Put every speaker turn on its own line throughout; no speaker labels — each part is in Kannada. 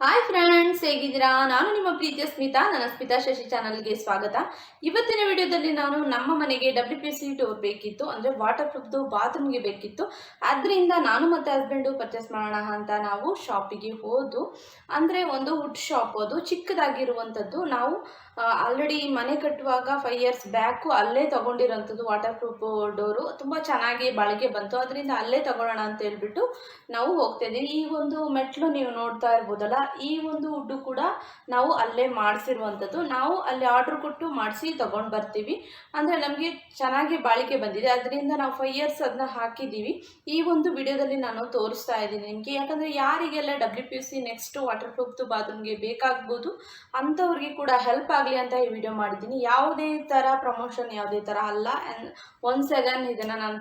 ಹಾಯ್ ಫ್ರೆಂಡ್ಸ್, ಹೇಗಿದ್ದೀರಾ? ನಾನು ನಿಮ್ಮ ಪ್ರೀತಿಯ ಸ್ಮಿತಾ. ನನ್ನ ಸ್ಮಿತಾ ಶಶಿ ಚಾನಲ್ಗೆ ಸ್ವಾಗತ. ಇವತ್ತಿನ ವಿಡಿಯೋದಲ್ಲಿ ನಾನು ನಮ್ಮ ಮನೆಗೆ WPC ಡೋರ್ ಬೇಕಿತ್ತು, ಅಂದರೆ ವಾಟರ್ ಪ್ರೂಫ್ದು ಬಾತ್ರೂಮ್ಗೆ ಬೇಕಿತ್ತು. ಅದರಿಂದ ನಾನು ಮತ್ತು ಹಸ್ಬೆಂಡು ಪರ್ಚೇಸ್ ಮಾಡೋಣ ಅಂತ ನಾವು ಶಾಪಿಗೆ ಹೋದು. ಅಂದರೆ ಒಂದು ವುಡ್ ಶಾಪ್, ಅದು ಚಿಕ್ಕದಾಗಿರುವಂಥದ್ದು. ನಾವು ಆಲ್ರೆಡಿ ಮನೆ ಕಟ್ಟುವಾಗ 5 ಇಯರ್ಸ್ ಬ್ಯಾಕು ಅಲ್ಲೇ ತೊಗೊಂಡಿರೋಂಥದ್ದು ವಾಟರ್ ಪ್ರೂಫ್ ಡೋರು. ತುಂಬ ಚೆನ್ನಾಗಿ ಬಾಳಿಕೆ ಬಂತು, ಅದರಿಂದ ಅಲ್ಲೇ ತಗೊಳ್ಳೋಣ ಅಂತ ಹೇಳ್ಬಿಟ್ಟು ನಾವು ಹೋಗ್ತಾ ಇದ್ದೀವಿ. ಈ ಒಂದು ಮೆಟ್ಲು ನೀವು ನೋಡ್ತಾ ಇರ್ಬೋದಲ್ಲ, ಈ ಒಂದು ವುಡ್ಡು ಕೂಡ ನಾವು ಅಲ್ಲೇ ಮಾಡಿಸಿರುವಂಥದ್ದು. ನಾವು ಅಲ್ಲಿ ಆರ್ಡ್ರ್ ಕೊಟ್ಟು ಮಾಡಿಸಿ ತೊಗೊಂಡು ಬರ್ತೀವಿ. ಅಂದರೆ ನಮಗೆ ಚೆನ್ನಾಗಿ ಬಾಳಿಕೆ ಬಂದಿದೆ, ಅದರಿಂದ ನಾವು 5 ಇಯರ್ಸ್ ಅದನ್ನ ಹಾಕಿದ್ದೀವಿ. ಈ ಒಂದು ವಿಡಿಯೋದಲ್ಲಿ ನಾನು ತೋರಿಸ್ತಾ ಇದ್ದೀನಿ ನಿಮಗೆ, ಯಾಕಂದರೆ ಯಾರಿಗೆಲ್ಲ WPC ನೆಕ್ಸ್ಟ್ ವಾಟರ್ ಪ್ರೂಫ್ದು ಬಾತ್ರೂಮ್ಗೆ ಬೇಕಾಗ್ಬೋದು ಅಂಥವ್ರಿಗೆ ಕೂಡ ಹೆಲ್ಪ್ ಆಗಲಿ ಅಂತ ಈ ವಿಡಿಯೋ ಮಾಡಿದ್ದೀನಿ. ಯಾವುದೇ ಥರ ಪ್ರಮೋಷನ್, ಯಾವುದೇ ಥರ ಅಲ್ಲ. ಒನ್ಸ್ ಅಗೇನ್ ಇದನ್ನು ನಾನು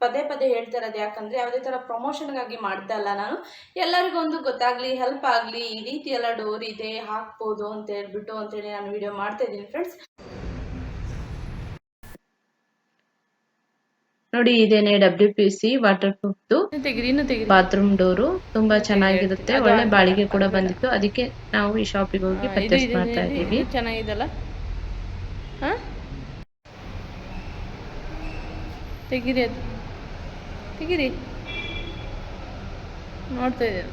ಪದೇ ಪದೇ ಹೇಳ್ತಾ ಇರೋದು, ಯಾಕಂದರೆ ಯಾವುದೇ ಥರ ಪ್ರಮೋಷನ್ಗಾಗಿ ಮಾಡ್ತಾ ಇಲ್ಲ ನಾನು. ಎಲ್ಲರಿಗೊಂದು ಗೊತ್ತಾಗಲಿ, ಹೆಲ್ಪ್ ಆಗಲಿ, ಈ ರೀತಿ ಎಲ್ಲ ಡೋರ್ ಇದೆ ಹಾಕ್ಬೋದು ಅಂತ ಅಂತೇಳಿ ನಾನು ವಿಡಿಯೋ ಮಾಡ್ತಾ ಇದ್ದೀನಿ ಫ್ರೆಂಡ್ಸ್.
ನೋಡಿ, ಇದೇನೆ WPC ವಾಟರ್ ಪ್ರೂಫ್ದು ಬಾತ್ರೂಮ್ ಡೋರು. ತುಂಬಾ ಚೆನ್ನಾಗಿರುತ್ತೆ, ಒಳ್ಳೆ ಬಾಳಿಗೆ ಕೂಡ ಬಂದಿತ್ತು. ಅದಕ್ಕೆ ನಾವು ಈ ಶಾಪಿಗೆ ಹೋಗಿ ಪರ್ಚೇಸ್ ಮಾಡ್ತಾ ಇದ್ದೀವಿ.
ಚೆನ್ನಾಗಿದೆಲ್ಲ, ತೆಗಿರಿ, ಅದು ತೆಗಿರಿ, ನೋಡ್ತಾ ಇದ್ದೇನೆ.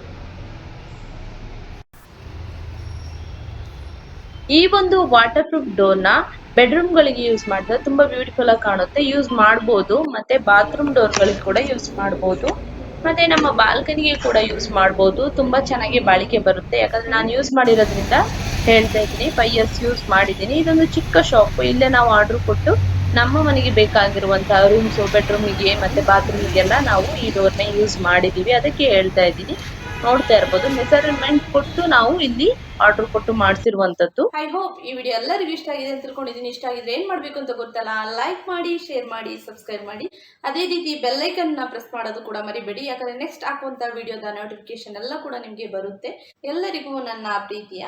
ಈ ಒಂದು ವಾಟರ್ ಪ್ರೂಫ್ ಡೋರ್ನ ಬೆಡ್ರೂಮ್ಗಳಿಗೆ ಯೂಸ್ ಮಾಡಿದ್ರೆ ತುಂಬಾ ಬ್ಯೂಟಿಫುಲ್ ಆಗಿ ಕಾಣುತ್ತೆ. ಯೂಸ್ ಮಾಡಬಹುದು, ಮತ್ತೆ ಬಾತ್ರೂಮ್ ಡೋರ್ಗಳಿಗೆ ಕೂಡ ಯೂಸ್ ಮಾಡಬಹುದು, ಮತ್ತೆ ನಮ್ಮ ಬಾಲ್ಕನಿಗೆ ಕೂಡ ಯೂಸ್ ಮಾಡಬಹುದು. ತುಂಬಾ ಚೆನ್ನಾಗಿ ಬಾಳಿಕೆ ಬರುತ್ತೆ. ಯಾಕಂದ್ರೆ ನಾನು ಯೂಸ್ ಮಾಡಿರೋದ್ರಿಂದ ಹೇಳ್ತಾ ಇದ್ದೀನಿ. 5 ಇಯರ್ಸ್ ಯೂಸ್ ಮಾಡಿದ್ದೀನಿ. ಇದೊಂದು ಚಿಕ್ಕ ಶಾಪ್. ಇಲ್ಲೇ ನಾವು ಆರ್ಡರ್ ಕೊಟ್ಟು ನಮ್ಮ ಮನೆಗೆ ಬೇಕಾಗಿರುವಂತಹ ರೂಮ್ಸ್, ಬೆಡ್ರೂಮಿಗೆ ಮತ್ತೆ ಬಾತ್ರೂಮಿಗೆಲ್ಲ ನಾವು ಈ ಡೋರ್ನ ಯೂಸ್ ಮಾಡಿದೀವಿ. ಅದಕ್ಕೆ ಹೇಳ್ತಾ ಇದ್ದೀನಿ. ನೋಡ್ತಾ ಇರ್ಬೋದು, ಮೆಸರ್ಮೆಂಟ್ ಕೊಟ್ಟು ನಾವು ಇಲ್ಲಿ ಆರ್ಡರ್ ಕೊಟ್ಟು ಮಾಡಿಸಿರುವಂತದ್ದು.
ಐ ಹೋಪ್ ಈ ವಿಡಿಯೋ ಎಲ್ಲರಿಗೂ ಇಷ್ಟ ಆಗಿದೆ ಅಂತ ತಿಳ್ಕೊಂಡಿದ್ದೀನಿ. ಇಷ್ಟ ಆಗಿದ್ರೆ ಏನು ಮಾಡಬೇಕು ಅಂತ ಗೊತ್ತಲ್ಲ, ಲೈಕ್ ಮಾಡಿ, ಶೇರ್ ಮಾಡಿ, ಸಬ್ಸ್ಕ್ರೈಬ್ ಮಾಡಿ. ಅದೇ ರೀತಿ ಬೆಲ್ಲೈಕನ್ನ ಪ್ರೆಸ್ ಮಾಡೋದು ಕೂಡ ಮರಿಬೇಡಿ, ಯಾಕಂದರೆ ನೆಕ್ಸ್ಟ್ ಹಾಕುವಂಥ ವಿಡಿಯೋದ ನೋಟಿಫಿಕೇಶನ್ ಎಲ್ಲ ಕೂಡ ನಿಮಗೆ ಬರುತ್ತೆ. ಎಲ್ಲರಿಗೂ ನನ್ನ ಪ್ರೀತಿಯ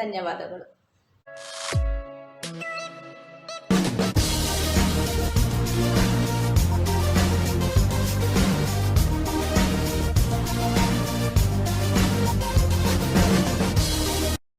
ಧನ್ಯವಾದಗಳು.